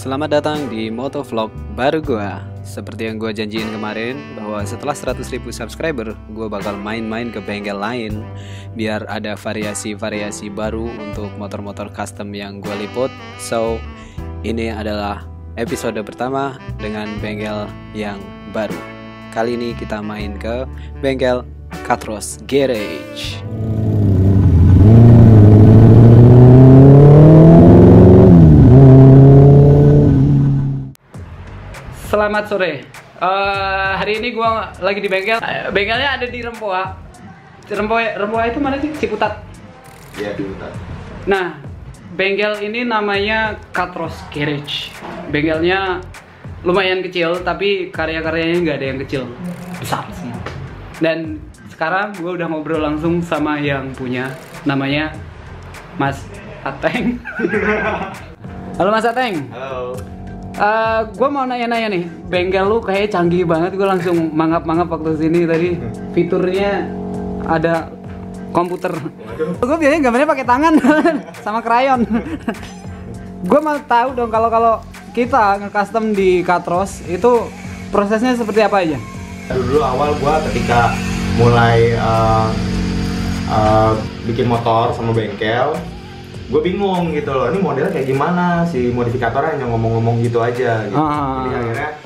Selamat datang di motovlog baru gua. Seperti yang gua janjiin kemarin, bahwa setelah 100.000 subscriber gua bakal main-main ke bengkel lain biar ada variasi-variasi baru untuk motor-motor custom yang gua liput. So, ini adalah episode pertama dengan bengkel yang baru. Kali ini kita main ke bengkel Katros Garage. Selamat sore. Hari ini gua lagi di bengkel. Bengkelnya ada di Rempoa. Rempoa itu mana sih? Ciputat. Iya, Ciputat. Nah, bengkel ini namanya Katros Garage. Bengkelnya lumayan kecil, tapi karya-karyanya nggak ada yang kecil, besar sih. Dan sekarang gua udah ngobrol langsung sama yang punya, namanya Mas Ateng. Halo Mas Ateng. Halo. Gue mau nanya-nanya nih, bengkel lu kayak canggih banget. Gue langsung mangap-mangap waktu sini tadi. Fiturnya ada komputer. Gue biasanya gambarnya pakai tangan sama krayon. Gue mau tahu dong kalau kita nge-custom di Katros itu prosesnya seperti apa aja? Dulu awal gua ketika mulai bikin motor sama bengkel, gue bingung gitu loh, ini modelnya kayak gimana, si modifikatornya hanya ngomong-ngomong gitu aja gitu. Jadi akhirnya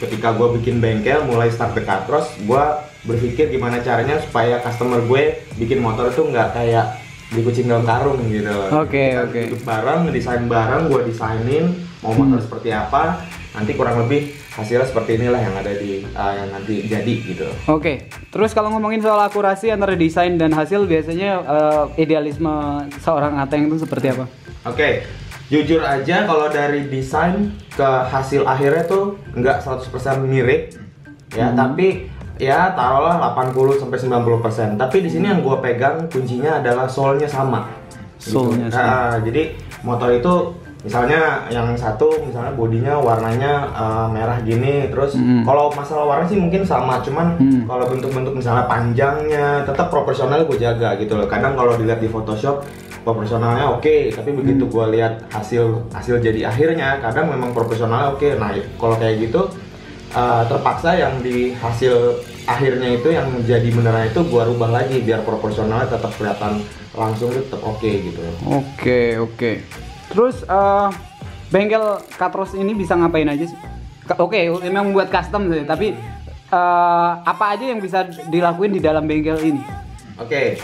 ketika gue bikin bengkel, mulai start the Katros, gue berpikir gimana caranya supaya customer gue bikin motor itu nggak kayak beli kucing dalam karung gitu loh. Oke. Hidup bareng, ngedesain bareng, gue desainin mau motor seperti apa, nanti kurang lebih hasilnya seperti inilah yang ada di yang nanti jadi gitu. Oke. Terus kalau ngomongin soal akurasi antara desain dan hasil, biasanya idealisme seorang Ateng itu seperti apa? Oke. Jujur aja kalau dari desain ke hasil akhirnya tuh nggak 100% mirip ya, tapi ya taruhlah 80-90%. Tapi di sini yang gue pegang kuncinya adalah soulnya sama. Soulnya gitu. sama. Jadi motor itu misalnya yang satu misalnya bodinya warnanya merah gini, terus kalau masalah warna sih mungkin sama, cuman kalau bentuk-bentuk misalnya panjangnya tetap proporsional gue jaga gitu loh. Kadang kalau dilihat di Photoshop proporsionalnya oke, tapi begitu gue lihat hasil jadi akhirnya kadang memang proporsionalnya oke. Nah kalau kayak gitu terpaksa yang di hasil akhirnya itu yang menjadi beneran itu gue rubah lagi biar proporsionalnya tetap kelihatan langsung itu tetap oke gitu loh. Oke. Terus bengkel Katros ini bisa ngapain aja sih? Oke, memang buat custom sih, tapi apa aja yang bisa dilakuin di dalam bengkel ini? Oke.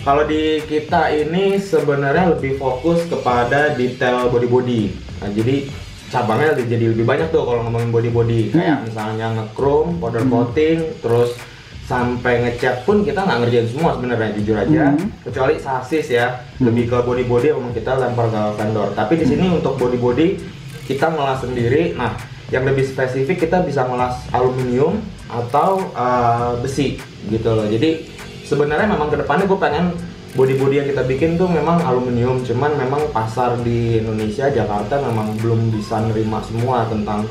Kalau di kita ini sebenarnya lebih fokus kepada detail body. Nah, jadi cabangnya jadi lebih banyak tuh kalau ngomongin body. Kayak misalnya nge-chrome, powder coating, terus sampai ngecat pun kita nggak ngerjain semua sebenarnya, jujur aja. Kecuali sasis ya, lebih ke body memang kita lempar ke vendor. Tapi di sini untuk body kita ngelas sendiri. Nah, yang lebih spesifik kita bisa ngelas aluminium atau besi gitu loh. Jadi sebenarnya memang kedepannya gue pengen body yang kita bikin tuh memang aluminium. Cuman memang pasar di Indonesia, Jakarta memang belum bisa nerima semua tentang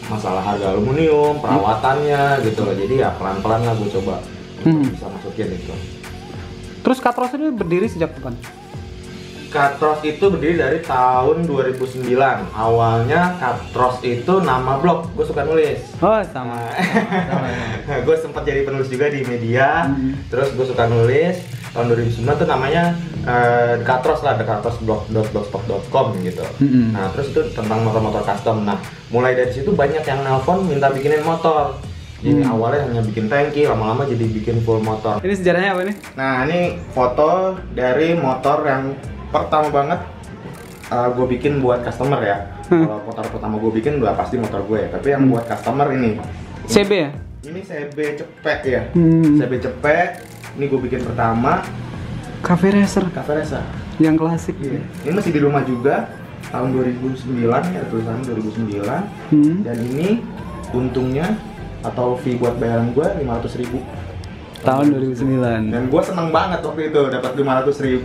masalah harga aluminium, perawatannya gitu loh. Jadi ya pelan-pelan lah gue coba bisa masukin itu. Terus Katros ini berdiri sejak kapan? Katros itu berdiri dari tahun 2009. Awalnya Katros itu nama blog, gue suka nulis. Oh sama. Gue sempat jadi penulis juga di media. Terus gue suka nulis. Tahun 2009 tuh namanya Katros lah, thekatrosblog.blogspot.com gitu. Nah terus itu tentang motor-motor custom. Nah mulai dari situ banyak yang nelpon minta bikinin motor. Jadi awalnya hanya bikin tangki, lama-lama jadi bikin full motor. Ini sejarahnya apa nih? Nah ini foto dari motor yang pertama banget gue bikin buat customer ya. Kalau motor pertama gue bikin udah pasti motor gue ya. Tapi yang buat customer ini CB ya? Ini CB cepet ya. CB cepet. Ini gue bikin pertama. Cafe Racer yang klasik. Iya. Ini masih di rumah juga tahun 2009 ya, tulisan 2009. Dan ini untungnya atau fee buat bayaran gue 500.000 tahun 2009. Dan gue seneng banget waktu itu dapat 500.000.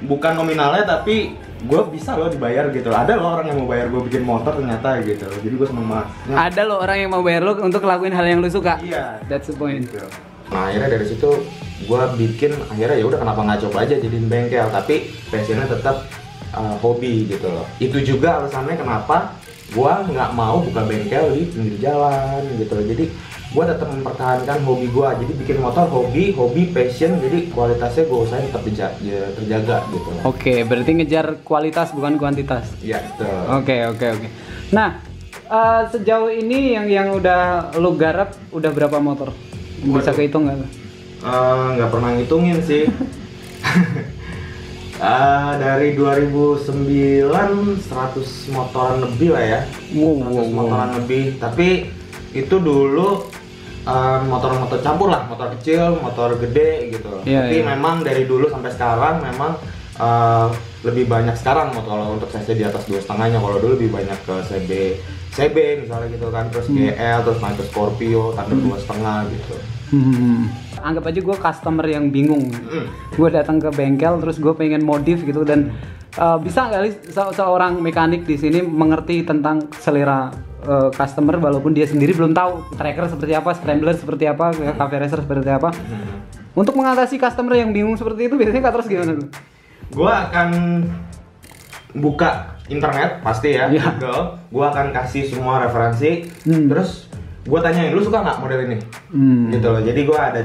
Bukan nominalnya tapi gue bisa loh dibayar gitu. Ada loh orang yang mau bayar gue bikin motor ternyata gitu. Jadi gue seneng banget. Ada loh orang yang mau bayar lo untuk ngelakuin hal yang lo suka. Iya. That's the point. Gitu. Nah akhirnya dari situ gue bikin, akhirnya ya udah kenapa nggak coba aja jadiin bengkel, tapi passionnya tetap hobi gitu loh. Itu juga alasannya kenapa gua nggak mau buka bengkel di pinggir jalan gitu loh. Jadi gua tetap mempertahankan hobi gua. Jadi bikin motor hobi, passion. Jadi kualitasnya gua usahain tetap terjaga gitu loh. Oke, berarti ngejar kualitas bukan kuantitas. Iya, betul. Oke. Nah, sejauh ini yang udah lu garap udah berapa motor? Bisa kehitung nggak? Nggak pernah ngitungin sih. Dari 2009 100 motoran lebih lah ya. 100 motoran lebih. Tapi itu dulu motor-motor campur lah, motor kecil, motor gede gitu. Tapi memang dari dulu sampai sekarang memang lebih banyak sekarang kalau untuk cc di atas 2,5-nya. Kalau dulu lebih banyak ke CB misalnya gitu kan, terus GL, terus naik ke Scorpio, Thunder 2,5 gitu. Anggap aja gue customer yang bingung. Gue datang ke bengkel terus gue pengen modif gitu, dan bisa nggak seorang mekanik di sini mengerti tentang selera customer walaupun dia sendiri belum tahu tracker seperti apa, scrambler seperti apa, cafe racer seperti apa. Untuk mengatasi customer yang bingung seperti itu biasanya Kak terus gimana tuh? Gue akan buka internet pasti ya, Google. Gue akan kasih semua referensi, terus gue tanyain, lu suka nggak model ini? Gitu loh. Jadi gue ada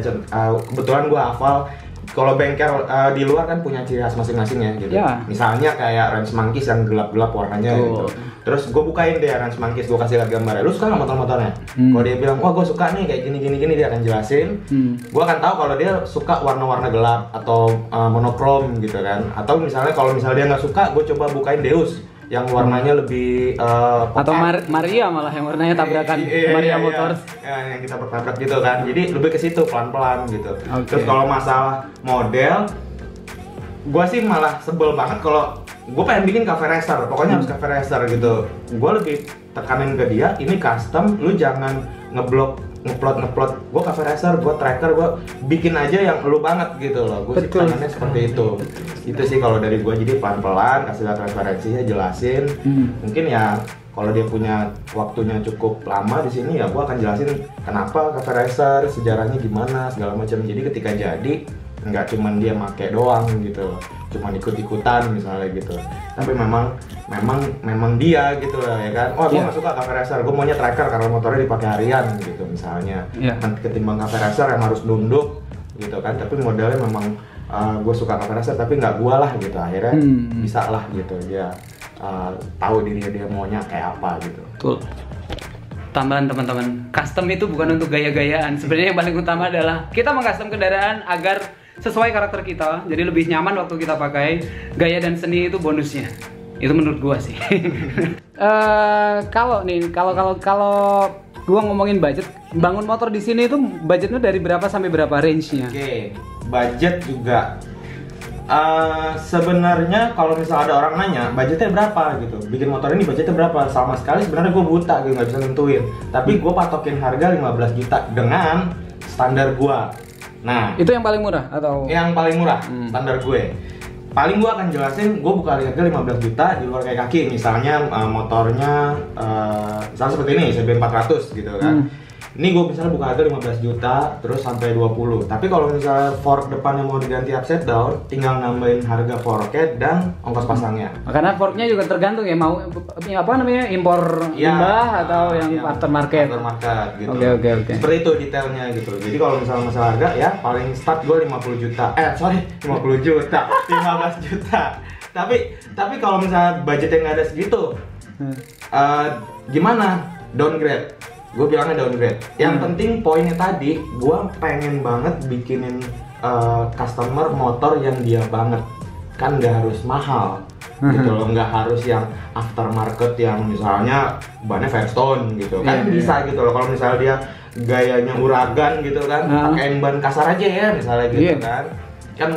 kebetulan gue hafal. Kalau bengkel di luar kan punya ciri khas masing-masing ya gitu. Misalnya kayak Range Monkeys yang gelap-gelap warnanya gitu. Terus gue bukain deh Range Monkeys, gue kasih lihat gambarnya. Lu suka nggak motor-motornya? Kalau dia bilang, wah gue suka nih kayak gini, dia akan jelasin. Gue akan tahu kalau dia suka warna-warna gelap atau monokrom gitu kan. Atau misalnya kalau dia nggak suka, gue coba bukain Deus yang warnanya lebih atau Maria malah yang warnanya tabrakan. Maria Motors yang kita bertabrak gitu kan. Jadi lebih ke situ pelan-pelan gitu. Terus kalau masalah model, gue sih malah sebel banget kalau gue pengen bikin cafe racer, pokoknya harus cafe racer gitu. Gue lebih tekanin ke dia, ini custom, lu jangan ngeplot. Gue cafe racer, gue tracker, gue bikin aja yang lu banget gitu loh. Gue sih pengennya seperti itu. Itu sih kalau dari gue, jadi pelan-pelan kasih lihat referensinya, jelasin. Mungkin ya kalau dia punya waktunya cukup lama di sini ya gue akan jelasin kenapa cafe racer, sejarahnya gimana segala macam. Jadi ketika jadi nggak cuman dia make doang gitu, cuman ikut-ikutan misalnya gitu. Tapi memang dia gitu lah ya kan. Oh, gue nggak suka cafe racer, gue maunya tracker karena motornya dipakai harian gitu misalnya. Ketimbang cafe racer yang harus nunduk gitu kan. Tapi modelnya memang gue suka cafe racer tapi nggak gue lah gitu. Akhirnya bisa lah gitu dia tahu diri dia maunya kayak apa gitu. Betul. Tambahan teman-teman, custom itu bukan untuk gaya-gayaan. Sebenarnya yang paling utama adalah kita mengcustom kendaraan agar sesuai karakter kita, jadi lebih nyaman waktu kita pakai. Gaya dan seni itu bonusnya. Itu menurut gua sih. Kalau gua ngomongin budget, bangun motor di sini itu budgetnya dari berapa sampai berapa range-nya? Oke, budget juga. Sebenarnya kalau misalnya ada orang nanya budgetnya berapa gitu, bikin motor ini budgetnya berapa, sama sekali sebenarnya gue buta gitu, nggak bisa nentuin. Tapi gue patokin harga 15 juta dengan standar gue. Nah, itu yang paling murah atau? Yang paling murah, standar gue. Paling gue akan jelasin, gue buka harga 15 juta di luar kayak kaki. Misalnya motornya misalnya seperti ini, CB 400 gitu kan. Ini gue misalnya buka harga 15 juta terus sampai 20. Tapi kalau misalnya fork depannya mau diganti upside down, tinggal nambahin harga forknya dan ongkos pasangnya. Karena forknya juga tergantung ya, mau apa namanya, impor limbah atau yang aftermarket. Aftermarket gitu. Oke. Seperti itu detailnya gitu. Jadi kalau misalnya masalah harga ya paling start gue 50 juta. 50 juta, 15 juta. Tapi kalau misalnya budgetnya nggak ada segitu, gimana? Downgrade. Gue bilangnya downgrade. Yang penting poinnya tadi, gue pengen banget bikinin customer motor yang dia banget. Kan nggak harus mahal gitu loh, nggak harus yang aftermarket yang misalnya bannya Firestone gitu kan. Bisa gitu loh kalau misalnya dia gayanya uragan gitu kan, pakai ban kasar aja ya misalnya gitu kan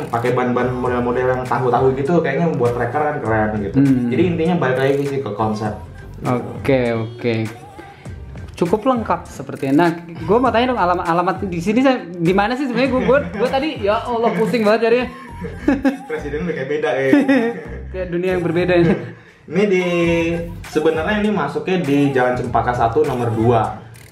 pakai ban-ban model-model yang tahu-tahu gitu, kayaknya buat tracker kan keren gitu. Jadi intinya balik lagi sih ke konsep. Oke. Cukup lengkap sepertinya. Nah, gue mau tanya dong, alamat di sini di mana sih sebenarnya? Gue tadi ya Allah pusing banget carinya. Presiden udah kayak beda kayak dunia yang berbeda ini. Ini sebenarnya ini masuknya di Jalan Cempaka 1 nomor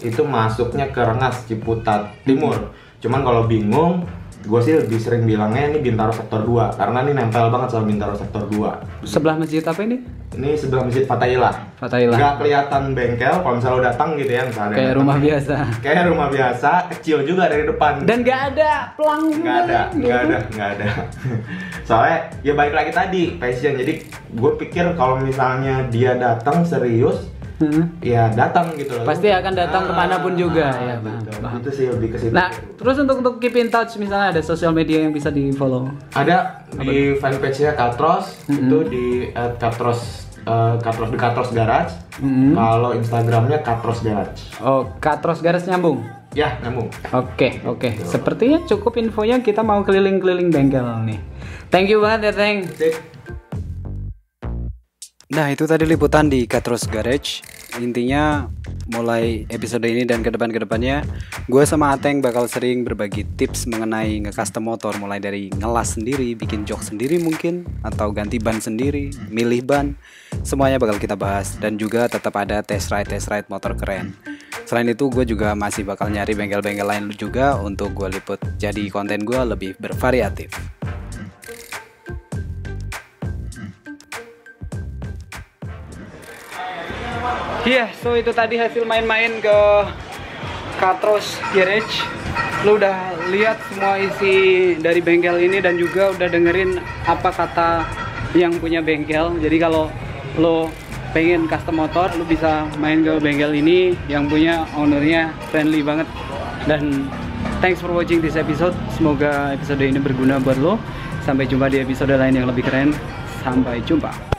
2. Itu masuknya ke Rengas Ciputat Timur. Cuman kalau bingung gue sih lebih sering bilangnya ini Bintaro Sektor 2 karena ini nempel banget sama Bintaro Sektor 2. Sebelah masjid apa ini? Ini sebelah Masjid Fathaillah. Fathaillah. Nggak kelihatan bengkel kalau misalnya lo datang gitu ya misalnya. Kayak rumah biasa. Kayak rumah biasa, kecil juga dari depan. Dan nggak ada pelang juga. Nggak ada. Soalnya ya balik lagi tadi passion. Jadi gue pikir kalau misalnya dia datang serius, ya datang gitu loh. Pasti akan datang kemanapun juga ya. Paham. Itu sih lebih ke situ. Nah, terus untuk keep in touch misalnya ada sosial media yang bisa di follow. Ada di fanpage-nya Katros, itu di @katros di Katros Garage. Kalau Instagramnya Katros Garage. Oh, Katros Garage nyambung. Ya, nyambung. Oke. Sepertinya cukup infonya, kita mau keliling-keliling bengkel nih. Thank you banget ya, Teng. Nah, itu tadi liputan di Katros Garage. Intinya mulai episode ini dan kedepannya gue sama Ateng bakal sering berbagi tips mengenai nge-custom motor, mulai dari ngelas sendiri, bikin jok sendiri mungkin, atau ganti ban sendiri, milih ban, semuanya bakal kita bahas. Dan juga tetap ada test ride motor keren. Selain itu gue juga masih bakal nyari bengkel-bengkel lain juga untuk gue liput, jadi konten gue lebih bervariatif. Iya, so itu tadi hasil main-main ke Katros Garage. Lu udah lihat semua isi dari bengkel ini dan juga udah dengerin apa kata yang punya bengkel. Jadi kalau lo pengen custom motor, lu bisa main ke bengkel ini yang punya ownernya friendly banget. Dan thanks for watching this episode. Semoga episode ini berguna buat lo. Sampai jumpa di episode lain yang lebih keren. Sampai jumpa.